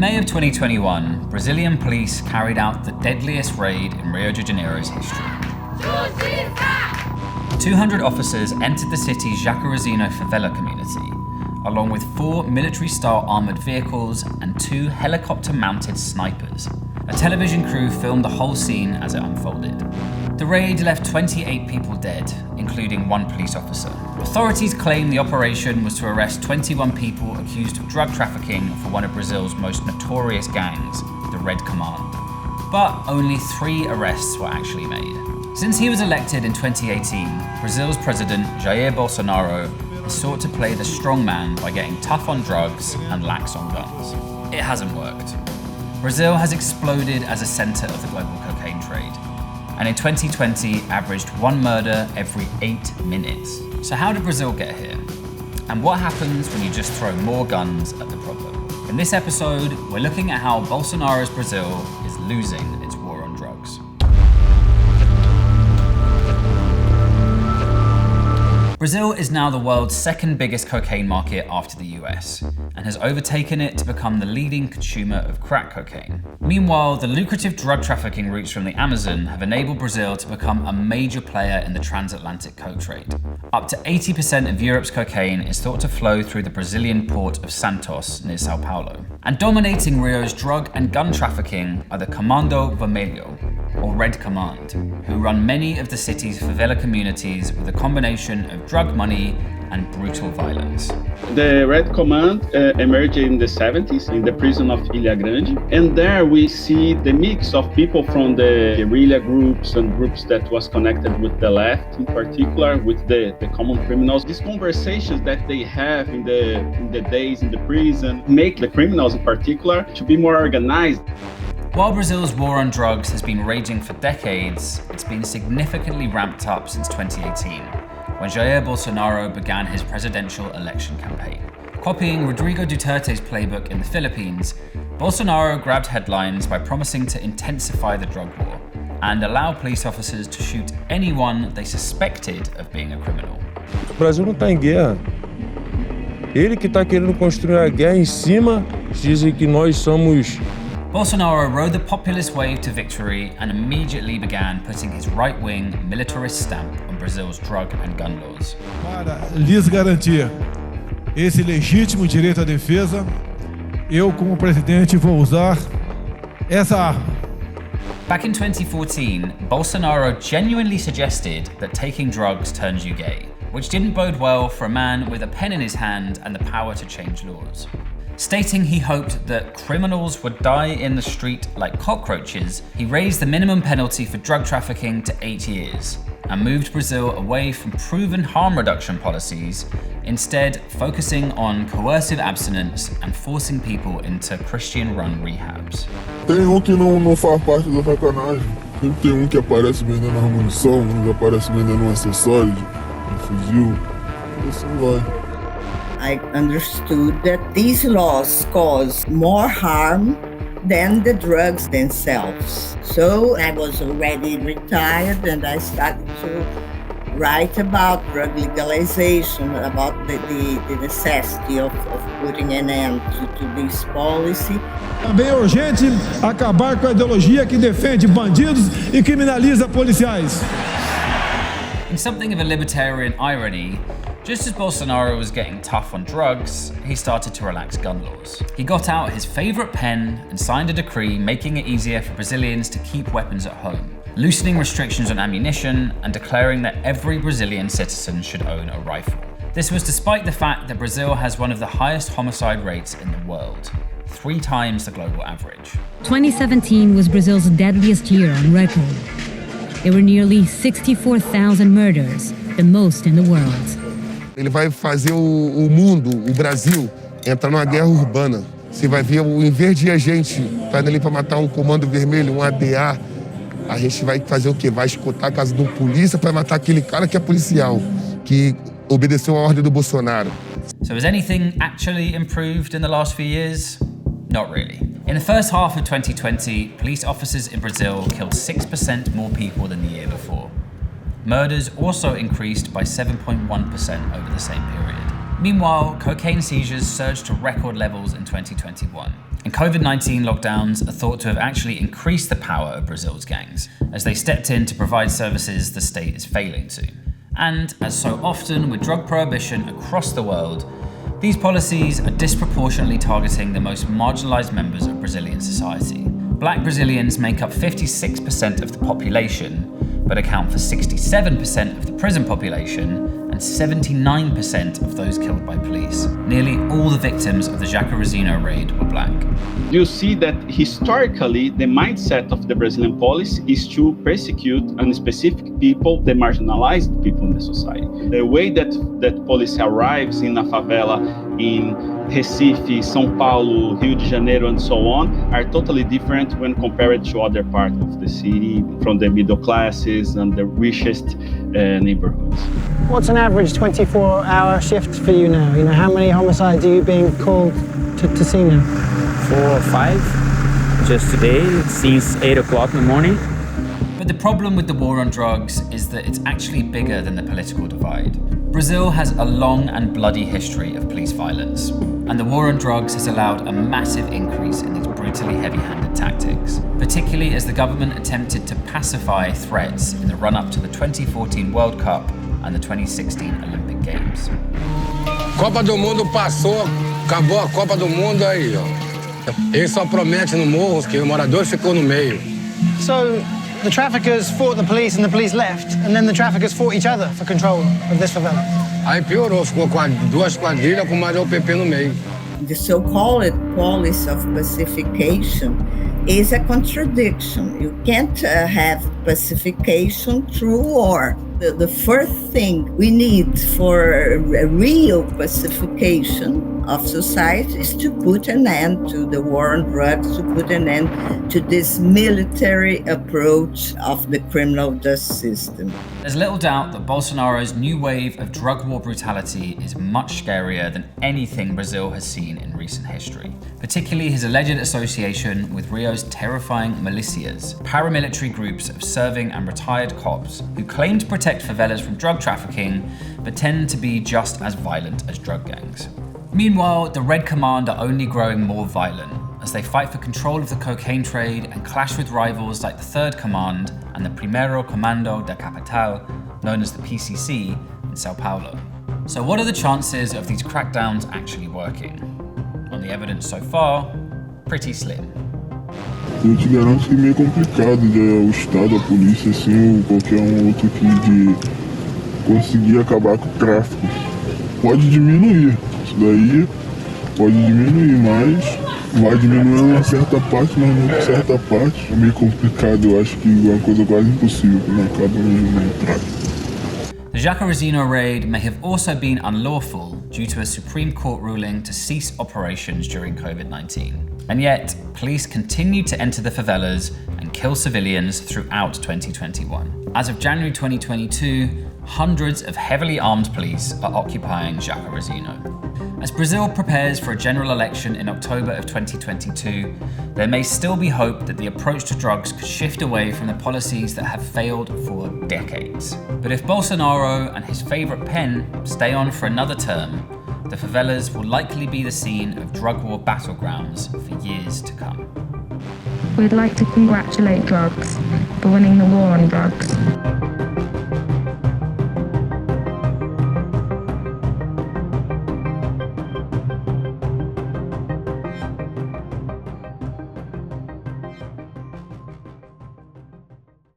May of 2021, Brazilian police carried out the deadliest raid in Rio de Janeiro's history. 200 officers entered the city's Jacarezinho favela community, along with 4 military-style armoured vehicles and 2 helicopter-mounted snipers. A television crew filmed the whole scene as it unfolded. The raid left 28 people dead, including 1 police officer. Authorities claim the operation was to arrest 21 people accused of drug trafficking for one of Brazil's most notorious gangs, the Red Command. But only 3 arrests were actually made. Since he was elected in 2018, Brazil's president, Jair Bolsonaro, has sought to play the strongman by getting tough on drugs and lax on guns. It hasn't worked. Brazil has exploded as a center of the global cocaine trade, and in 2020 averaged 1 murder every 8 minutes. So how did Brazil get here? And what happens when you just throw more guns at the problem? In this episode, we're looking at how Bolsonaro's Brazil is losing its war on drugs. Brazil is now the world's second biggest cocaine market after the US, and has overtaken it to become the leading consumer of crack cocaine. Meanwhile, the lucrative drug trafficking routes from the Amazon have enabled Brazil to become a major player in the transatlantic coke trade. Up to 80% of Europe's cocaine is thought to flow through the Brazilian port of Santos near Sao Paulo. And dominating Rio's drug and gun trafficking are the Comando Vermelho, or Red Command, who run many of the city's favela communities with a combination of drug money and brutal violence. The Red Command emerged in the 70s in the prison of Ilha Grande, and there we see the mix of people from the guerrilla groups and groups that was connected with the left, in particular with the common criminals. These conversations that they have in the days in the prison make the criminals in particular to be more organized. While Brazil's war on drugs has been raging for decades, it's been significantly ramped up since 2018, when Jair Bolsonaro began his presidential election campaign. Copying Rodrigo Duterte's playbook in the Philippines, Bolsonaro grabbed headlines by promising to intensify the drug war and allow police officers to shoot anyone they suspected of being a criminal. O Brasil não está em guerra. Ele que está querendo construir a guerra em cima, dizem que nós somos. Bolsonaro rode the populist wave to victory and immediately began putting his right-wing militarist stamp on Brazil's drug and gun laws. Para lhes garantir esse legítimo direito à defesa, eu, como presidente, vou usar essa arma. Back in 2014, Bolsonaro genuinely suggested that taking drugs turns you gay, which didn't bode well for a man with a pen in his hand and the power to change laws. Stating he hoped that criminals would die in the street like cockroaches, he raised the minimum penalty for drug trafficking to 8 years and moved Brazil away from proven harm reduction policies, instead focusing on coercive abstinence and forcing people into Christian-run rehabs. Tem que não faz parte da sacanagem. Sempre tem que aparece vendendo munição, que aparece vendendo acessório, fuzil, assim vai. I understood that these laws cause more harm than the drugs themselves. So I was already retired and I started to write about drug legalization, about the necessity of putting an end to this policy. Também é urgente acabar com a ideologia que defende bandidos e criminaliza policiais. In something of a libertarian irony, just as Bolsonaro was getting tough on drugs, he started to relax gun laws. He got out his favourite pen and signed a decree making it easier for Brazilians to keep weapons at home, loosening restrictions on ammunition and declaring that every Brazilian citizen should own a rifle. This was despite the fact that Brazil has one of the highest homicide rates in the world, 3 times the global average. 2017 was Brazil's deadliest year on record. There were nearly 64,000 murders, the most in the world. Ele vai fazer o mundo, o Brasil, entrar numa guerra urbana. Você vai ver, em vez de a gente estar ali para matar um comando vermelho, um ADA, a gente vai fazer o quê? Vai escutar a casa do polícia para matar aquele cara que é policial, que obedeceu a ordem do Bolsonaro. So has anything actually improved in the last few years? Not really. In the first half of 2020, police officers in Brazil killed 6% more people than the year before. Murders also increased by 7.1% over the same period. Meanwhile, cocaine seizures surged to record levels in 2021, And COVID-19 lockdowns are thought to have actually increased the power of Brazil's gangs, as they stepped in to provide services the state is failing to. And, as so often with drug prohibition across the world, these policies are disproportionately targeting the most marginalized members of Brazilian society. Black Brazilians make up 56% of the population, but account for 67% of the prison population and 79% of those killed by police. Nearly all the victims of the Jacarezinho raid were black. You see that historically, the mindset of the Brazilian police is to persecute specific people, the marginalized people in the society. The way that police arrives in a favela in Recife, São Paulo, Rio de Janeiro, and so on, are totally different when compared to other parts of the city, from the middle classes and the richest neighborhoods. What's an average 24-hour shift for you now? You know, how many homicides are you being called to see now? 4 or 5, just today, since 8 o'clock in the morning. But the problem with the war on drugs is that it's actually bigger than the political divide. Brazil has a long and bloody history of police violence, and the war on drugs has allowed a massive increase in these brutally heavy-handed tactics, particularly as the government attempted to pacify threats in the run-up to the 2014 World Cup and the 2016 Olympic Games. Copa do Mundo passou, acabou a Copa do Mundo aí, ó. Ele só promete no morro que o morador ficou no meio. So, the traffickers fought the police and the police left, and then the traffickers fought each other for control of this favela. Aí piorou, ficou com duas quadrilhas com mais OPP no meio. The so-called policy of pacification is a contradiction. You can't have pacification through war. The first thing we need for a real pacification of society is to put an end to the war on drugs, to put an end to this military approach of the criminal justice system. There's little doubt that Bolsonaro's new wave of drug war brutality is much scarier than anything Brazil has seen in recent history, particularly his alleged association with Rio's terrifying militias, paramilitary groups of serving and retired cops who claim to protect favelas from drug trafficking, but tend to be just as violent as drug gangs. Meanwhile, the Red Command are only growing more violent as they fight for control of the cocaine trade and clash with rivals like the Third Command and the Primeiro Comando da Capital, known as the PCC, in Sao Paulo. So what are the chances of these crackdowns actually working? On the evidence so far, pretty slim. Eu te garanto que é meio complicado o Estado, a polícia, assim, ou qualquer outro aqui de conseguir acabar com o tráfico. Pode diminuir, isso daí pode diminuir, mas vai diminuir uma certa parte, mas não certa parte. É meio complicado, eu acho que é uma coisa quase impossível, que não acaba no tráfico. The Jacarezinho raid may have also been unlawful due to a Supreme Court ruling to cease operations during COVID-19. And yet, police continued to enter the favelas and kill civilians throughout 2021. As of January 2022, hundreds of heavily armed police are occupying Jacarezinho. As Brazil prepares for a general election in October of 2022, there may still be hope that the approach to drugs could shift away from the policies that have failed for decades. But if Bolsonaro and his favorite pen stay on for another term, the favelas will likely be the scene of drug war battlegrounds for years to come. We'd like to congratulate drugs for winning the war on drugs.